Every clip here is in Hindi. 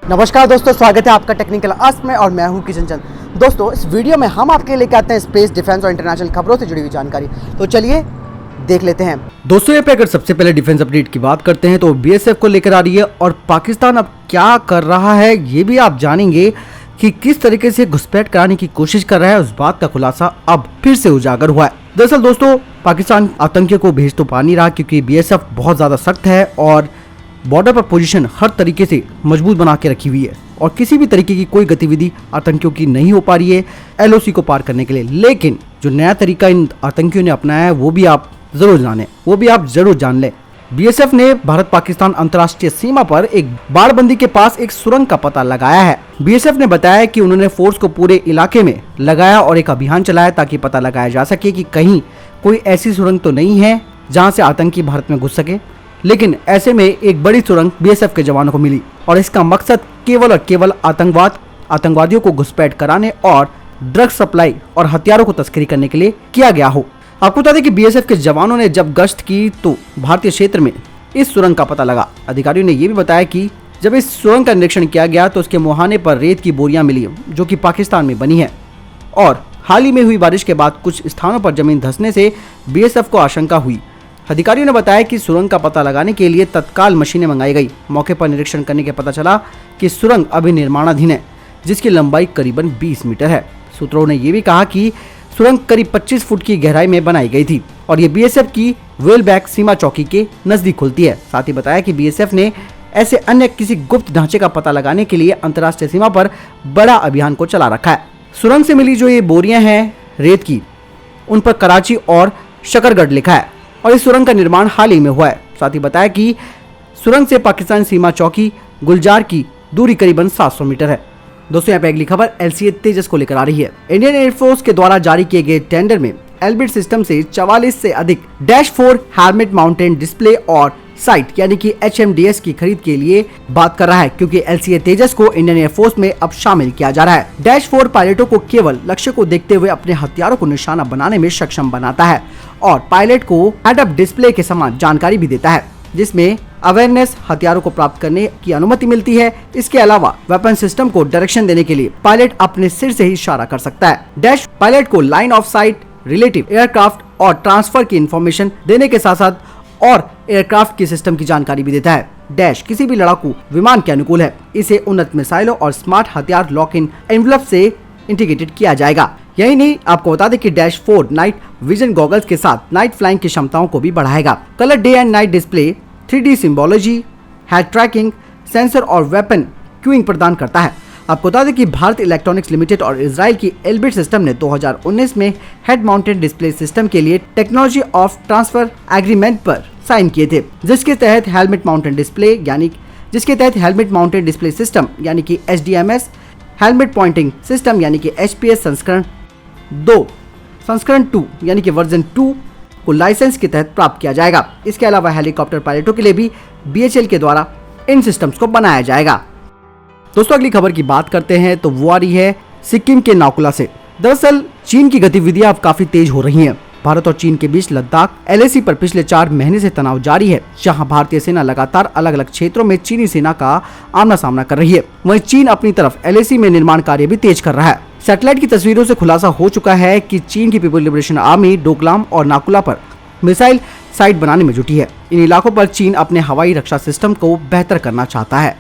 नमस्कार दोस्तों, स्वागत है आपका टेक्निकल आस्क में और मैं हूं किशन चंद। दोस्तों, इस वीडियो में हम आपके लिए लेके आते हैं स्पेस, डिफेंस और इंटरनेशनल खबरों से जुड़ी हुई जानकारी। तो चलिए देख लेते हैं। दोस्तों, यहाँ पे अगर सबसे पहले डिफेंस अपडेट की बात करते हैं तो बीएसएफ को लेकर आ रही है और पाकिस्तान अब क्या कर रहा है ये भी आप जानेंगे कि किस तरीके से घुसपैठ कराने की कोशिश कर रहा है। उस बात का खुलासा अब फिर से उजागर हुआ है। दरअसल दोस्तों, पाकिस्तान आतंकियों को भेज तो पा नहीं रहा क्योंकि बीएसएफ बहुत ज्यादा सख्त है और बॉर्डर पर पोजीशन हर तरीके से मजबूत बना के रखी हुई है और किसी भी तरीके की कोई गतिविधि आतंकियों की नहीं हो पा रही है एलओसी को पार करने के लिए। लेकिन जो नया तरीका इन आतंकियों ने अपनाया है वो भी आप जरूर जान लें। बीएसएफ ने भारत पाकिस्तान अंतर्राष्ट्रीय सीमा पर एक बाड़बंदी के पास एक सुरंग का पता लगाया है। बीएसएफ ने बताया कि उन्होंने फोर्स को पूरे इलाके में लगाया और एक अभियान चलाया ताकि पता लगाया जा सके कि कहीं कोई ऐसी सुरंग तो नहीं है जहां से आतंकी भारत में घुस सके। लेकिन ऐसे में एक बड़ी सुरंग बीएसएफ के जवानों को मिली और इसका मकसद केवल और केवल आतंकवादियों को घुसपैठ कराने और ड्रग सप्लाई और हथियारों को तस्करी करने के लिए किया गया हो। आपको बता दें कि बीएसएफ के जवानों ने जब गश्त की तो भारतीय क्षेत्र में इस सुरंग का पता लगा। अधिकारियों ने यह भी बताया कि जब इस सुरंग का निरीक्षण किया गया तो उसके मुहाने पर रेत की बोरियां मिली जो कि पाकिस्तान में बनी है और हाल ही में हुई बारिश के बाद कुछ स्थानों पर जमीन धंसने से बीएसएफ को आशंका हुई। अधिकारियों ने बताया कि सुरंग का पता लगाने के लिए तत्काल मशीनें मंगाई गई। मौके पर निरीक्षण करने के पता चला कि सुरंग अभी निर्माणाधीन है जिसकी लंबाई करीबन 20 मीटर है। सूत्रों ने यह भी कहा कि सुरंग करीब 25 फुट की गहराई में बनाई गई थी और ये बीएसएफ की वेलबैक सीमा चौकी के नजदीक खुलती है। साथ ही बताया कि बीएसएफ ने ऐसे अन्य किसी गुप्त ढांचे का पता लगाने के लिए अंतर्राष्ट्रीय सीमा पर बड़ा अभियान को चला रखा है। सुरंग से मिली जो ये बोरियां हैं रेत की, उन पर कराची और शकरगढ़ लिखा है और इस सुरंग का निर्माण हाल ही में हुआ है। साथ ही बताया कि सुरंग से पाकिस्तान सीमा चौकी गुलजार की दूरी करीबन 700 मीटर है। दोस्तों, यहाँ पे अगली खबर एलसीए तेजस को लेकर आ रही है। इंडियन एयरफोर्स के द्वारा जारी किए गए टेंडर में एल्बिट सिस्टम से 44 से अधिक -4 हेलमेट माउंटेड डिस्प्ले और साइट यानी कि HMDS की खरीद के लिए बात कर रहा है क्योंकि एलसीए तेजस को इंडियन एयरफोर्स में अब शामिल किया जा रहा है। -4 पायलटों को केवल लक्ष्य को देखते हुए अपने हथियारों को निशाना बनाने में सक्षम बनाता है और पायलट को हेड अप डिस्प्ले के समान जानकारी भी देता है जिसमें अवेयरनेस हथियारों को प्राप्त करने की अनुमति मिलती है। इसके अलावा वेपन सिस्टम को डायरेक्शन देने के लिए पायलट अपने सिर से ही इशारा कर सकता है। डैश पायलट को line of site, relative aircraft और ट्रांसफर की इंफॉर्मेशन देने के साथ साथ और एयरक्राफ्ट की सिस्टम की जानकारी भी देता है। डैश किसी भी लड़ाकू विमान के अनुकूल है। इसे उन्नत मिसाइलों और स्मार्ट हथियार लॉक इन एनवलप से इंटीग्रेटेड किया जाएगा। यही नहीं, आपको बता दें कि -4 नाइट विजन गॉगल्स के साथ नाइट फ्लाइंग की क्षमताओं को भी बढ़ाएगा। Colour day and night display, 3D symbology, head tracking, sensor और वेपन क्यूइंग प्रदान करता है। आपको बता दें कि भारत इलेक्ट्रॉनिक्स लिमिटेड और इजराइल की एल्बिट सिस्टम ने 2019 में हेड माउंटेड डिस्प्ले सिस्टम के लिए टेक्नोलॉजी ऑफ ट्रांसफर एग्रीमेंट पर साइन किए थे जिसके तहत हेलमेट माउंटेड डिस्प्ले सिस्टम यानी कि HDMS, हेलमेट पॉइंटिंग सिस्टम यानी कि HPS संस्करण 2 यानी कि वर्जन 2 को लाइसेंस के तहत प्राप्त किया जाएगा। इसके अलावा हेलीकॉप्टर पायलटों के लिए भी BHL के द्वारा इन सिस्टम्स को बनाया जाएगा। दोस्तों, अगली खबर की बात करते हैं तो वो आ रही है सिक्किम के नाकुला से। दरअसल चीन की गतिविधियां अब काफी तेज हो रही हैं। भारत और चीन के बीच लद्दाख LAC पर पिछले 4 महीने से तनाव जारी है जहां भारतीय सेना लगातार अलग अलग क्षेत्रों में चीनी सेना का आमना सामना कर रही है। वहीं चीन अपनी तरफ LAC में निर्माण कार्य भी तेज कर रहा है। सैटेलाइट की तस्वीरों से खुलासा हो चुका है कि चीन की पीपल लिबरेशन आर्मी डोकलाम और नाकुला पर मिसाइल साइट बनाने में जुटी है। इन इलाकों पर चीन अपने हवाई रक्षा सिस्टम को बेहतर करना चाहता है।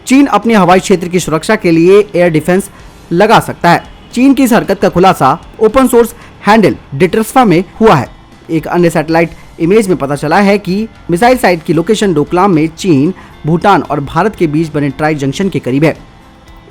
चीन अपने हवाई क्षेत्र की सुरक्षा के लिए एयर डिफेंस लगा सकता है। चीन की इस हरकत का खुलासा ओपन सोर्स हैंडल डिट्रस्फा में हुआ है। एक अन्य सैटेलाइट इमेज में पता चला है कि मिसाइल साइट की लोकेशन डोकलाम में चीन, भूटान और भारत के बीच बने ट्राई जंक्शन के करीब है।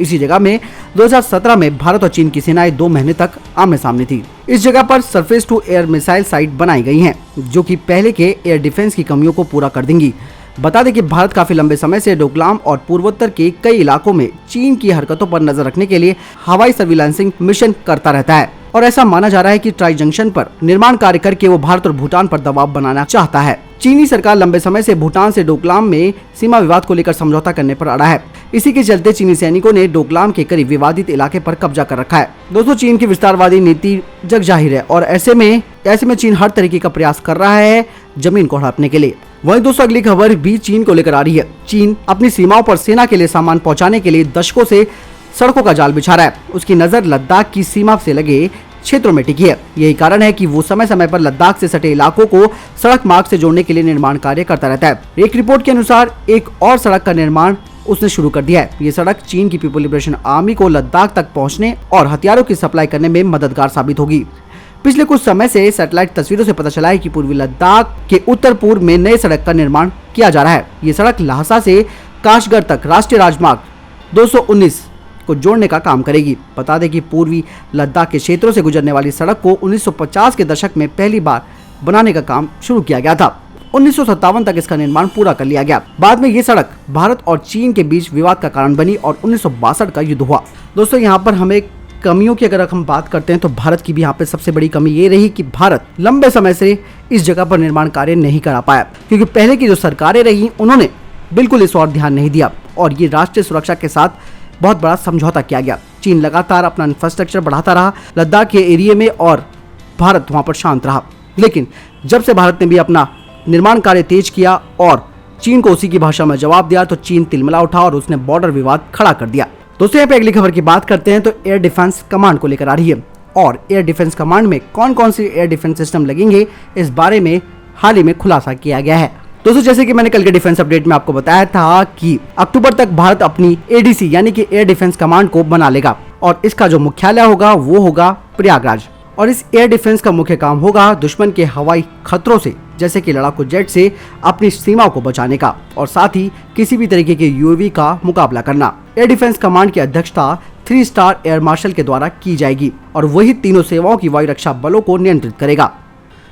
इसी जगह में 2017 में भारत और चीन की सेनाएं 2 महीने तक आमने सामने थी। इस जगह पर surface to air missile site बनाई गई हैं, जो कि पहले के एयर डिफेंस की कमियों को पूरा कर देंगी। बता दें कि भारत काफी लंबे समय से डोकलाम और पूर्वोत्तर के कई इलाकों में चीन की हरकतों पर नजर रखने के लिए हवाई सर्विलांसिंग मिशन करता रहता है और ऐसा माना जा रहा है कि ट्राई जंक्शन पर निर्माण कार्य करके वो भारत और भूटान पर दबाव बनाना चाहता है। चीनी सरकार लंबे समय से भूटान से डोकलाम में सीमा विवाद को लेकर समझौता करने पर अड़ा है। इसी के चलते चीनी सैनिकों ने डोकलाम के करीब विवादित इलाके पर कब्जा कर रखा है। दोस्तों, चीन की विस्तारवादी नीति जग जाहिर है और ऐसे में चीन हर तरीके का प्रयास कर रहा है जमीन को हड़पने के लिए। वहीं दोस्तों अगली खबर भी चीन को लेकर आ रही है। चीन अपनी सीमाओं पर सेना के लिए सामान पहुंचाने के लिए दशकों से सड़कों का जाल बिछा रहा है। उसकी नजर लद्दाख की सीमा से लगे क्षेत्रों में टिकी है। यही कारण है कि वो समय समय पर लद्दाख से सटे इलाकों को सड़क मार्ग से जोड़ने के लिए निर्माण कार्य करता रहता है। एक रिपोर्ट के अनुसार एक और सड़क का निर्माण उसने शुरू कर दिया है। ये सड़क चीन की पीपल लिबरेशन आर्मी को लद्दाख तक पहुंचने और हथियारों की सप्लाई करने में मददगार साबित होगी। पिछले कुछ समय से सैटेलाइट तस्वीरों से पता चला है कि पूर्वी लद्दाख के उत्तर पूर्व में नए सड़क का निर्माण किया जा रहा है। ये सड़क लहासा से काशगढ़ तक राष्ट्रीय राजमार्ग 219 को जोड़ने का काम करेगी। बता दें कि पूर्वी लद्दाख के क्षेत्रों से गुजरने वाली सड़क को 1950 के दशक में पहली बार बनाने का काम शुरू किया गया था। 1957 तक इसका निर्माण पूरा कर लिया गया। बाद में ये सड़क भारत और चीन के बीच विवाद का कारण बनी और 1962 का युद्ध हुआ। दोस्तों यहाँ पर हमें कमियों की अगर हम बात करते हैं तो भारत की भी यहाँ पे सबसे बड़ी कमी ये रही कि भारत लंबे समय से इस जगह पर निर्माण कार्य नहीं करा पाया, क्योंकि पहले की जो सरकारें रही उन्होंने बिल्कुल इस और ध्यान नहीं दिया और ये राष्ट्रीय सुरक्षा के साथ बहुत बड़ा समझौता किया गया। चीन लगातार अपना इंफ्रास्ट्रक्चर बढ़ाता रहा लद्दाख के एरिया में और भारत वहां पर शांत रहा। लेकिन जब से भारत ने भी अपना निर्माण कार्य तेज किया और चीन को उसी की भाषा में जवाब दिया तो चीन तिलमिला उठा और उसने बॉर्डर विवाद खड़ा कर दिया। दोस्तों यहाँ पे अगली खबर की बात करते हैं तो एयर डिफेंस कमांड को लेकर आ रही है और एयर डिफेंस कमांड में कौन कौन सी एयर डिफेंस सिस्टम लगेंगे इस बारे में हाल ही में खुलासा किया गया है। दोस्तों जैसे कि मैंने कल के डिफेंस अपडेट में आपको बताया था कि अक्टूबर तक भारत अपनी एडीसी यानी कि एयर डिफेंस कमांड को बना लेगा और इसका जो मुख्यालय होगा वो होगा प्रयागराज। और इस एयर डिफेंस का मुख्य काम होगा दुश्मन के हवाई खतरों से जैसे कि लड़ाकू जेट से अपनी सीमाओं को बचाने का और साथ ही किसी भी तरीके के यूएवी का मुकाबला करना। एयर डिफेंस कमांड की अध्यक्षता 3 स्टार एयर मार्शल के द्वारा की जाएगी और वही तीनों सेवाओं की वायु रक्षा बलों को नियंत्रित करेगा।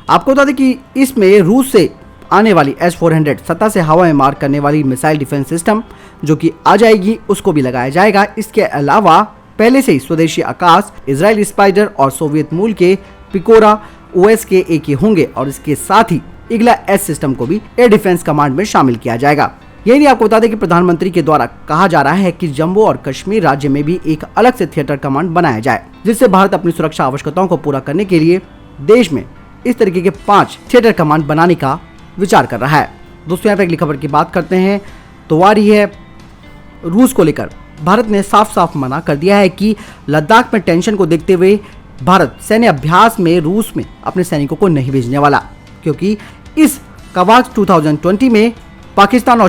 आपको बता दें कि इसमें रूस से आने वाली S-400 सतह से हवा में मार करने वाली मिसाइल डिफेंस सिस्टम जो कि आ जाएगी उसको भी लगाया जाएगा। इसके अलावा पहले से ही स्वदेशी आकाश, इजरायली स्पाइडर और सोवियत मूल के पिकोरा OS के AK होंगे और इसके साथ ही इग्ला S सिस्टम को भी एयर डिफेंस कमांड में शामिल किया जाएगा। यही नहीं आपको बता दें कि प्रधानमंत्री के द्वारा कहा जा रहा है कि जम्मू और कश्मीर राज्य में भी एक अलग से थिएटर कमांड बनाया जाए जिससे भारत अपनी सुरक्षा आवश्यकताओं को पूरा करने के लिए देश में इस तरीके के 5 थिएटर कमांड बनाने का विचार कर रहा है। दोस्तों यहाँ पे अगली खबर की बात करते हैं तो आ रही है रूस को लेकर। भारत ने साफ साफ मना कर दिया है कि लद्दाख में टेंशन को देखते हुए भारत सैन्य अभ्यास में रूस में अपने सैनिकों को नहीं भेजने वाला, क्योंकि इस कवाच 2020 में पाकिस्तानी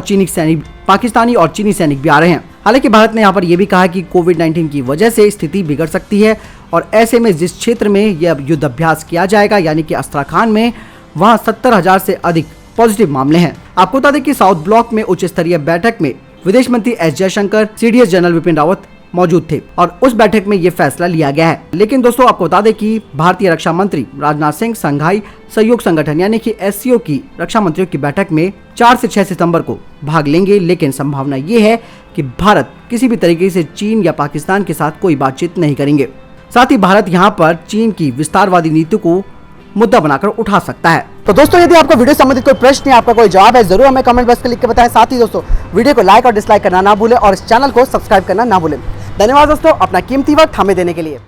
और चीनी सैनिक भी आ रहे हैं। हालांकि भारत ने यहाँ पर यह भी कहा कि कोविड-19 की वजह से स्थिति बिगड़ सकती है और ऐसे में जिस क्षेत्र में यह युद्ध अभ्यास किया जाएगा यानी कि अस्त्राखान में वहां 70,000 से अधिक पॉजिटिव मामले हैं। आपको बता दें कि साउथ ब्लॉक में उच्च स्तरीय बैठक में विदेश मंत्री S Jaishankar, CDS general Vipin Rawat मौजूद थे और उस बैठक में ये फैसला लिया गया है। लेकिन दोस्तों आपको बता दें कि भारतीय रक्षा मंत्री राजनाथ सिंह संघाई सहयोग संगठन यानी कि SCO की रक्षा मंत्रियों की बैठक में 4 से 6 सितंबर को भाग लेंगे। लेकिन संभावना ये है कि भारत किसी भी तरीके से चीन या पाकिस्तान के साथ कोई बातचीत नहीं करेंगे। साथ ही भारत यहाँ पर चीन की विस्तारवादी नीति को मुद्दा बनाकर उठा सकता है। तो दोस्तों यदि आपको वीडियो संबंधित कोई प्रश्न या आपका कोई जवाब है जरूर हमें कमेंट बॉक्स में लिख के बताएं। साथ ही दोस्तों वीडियो को लाइक और डिसलाइक करना ना भूलें और इस चैनल को सब्सक्राइब करना ना भूलें। धन्यवाद दोस्तों अपना कीमती वक्त हमें देने के लिए।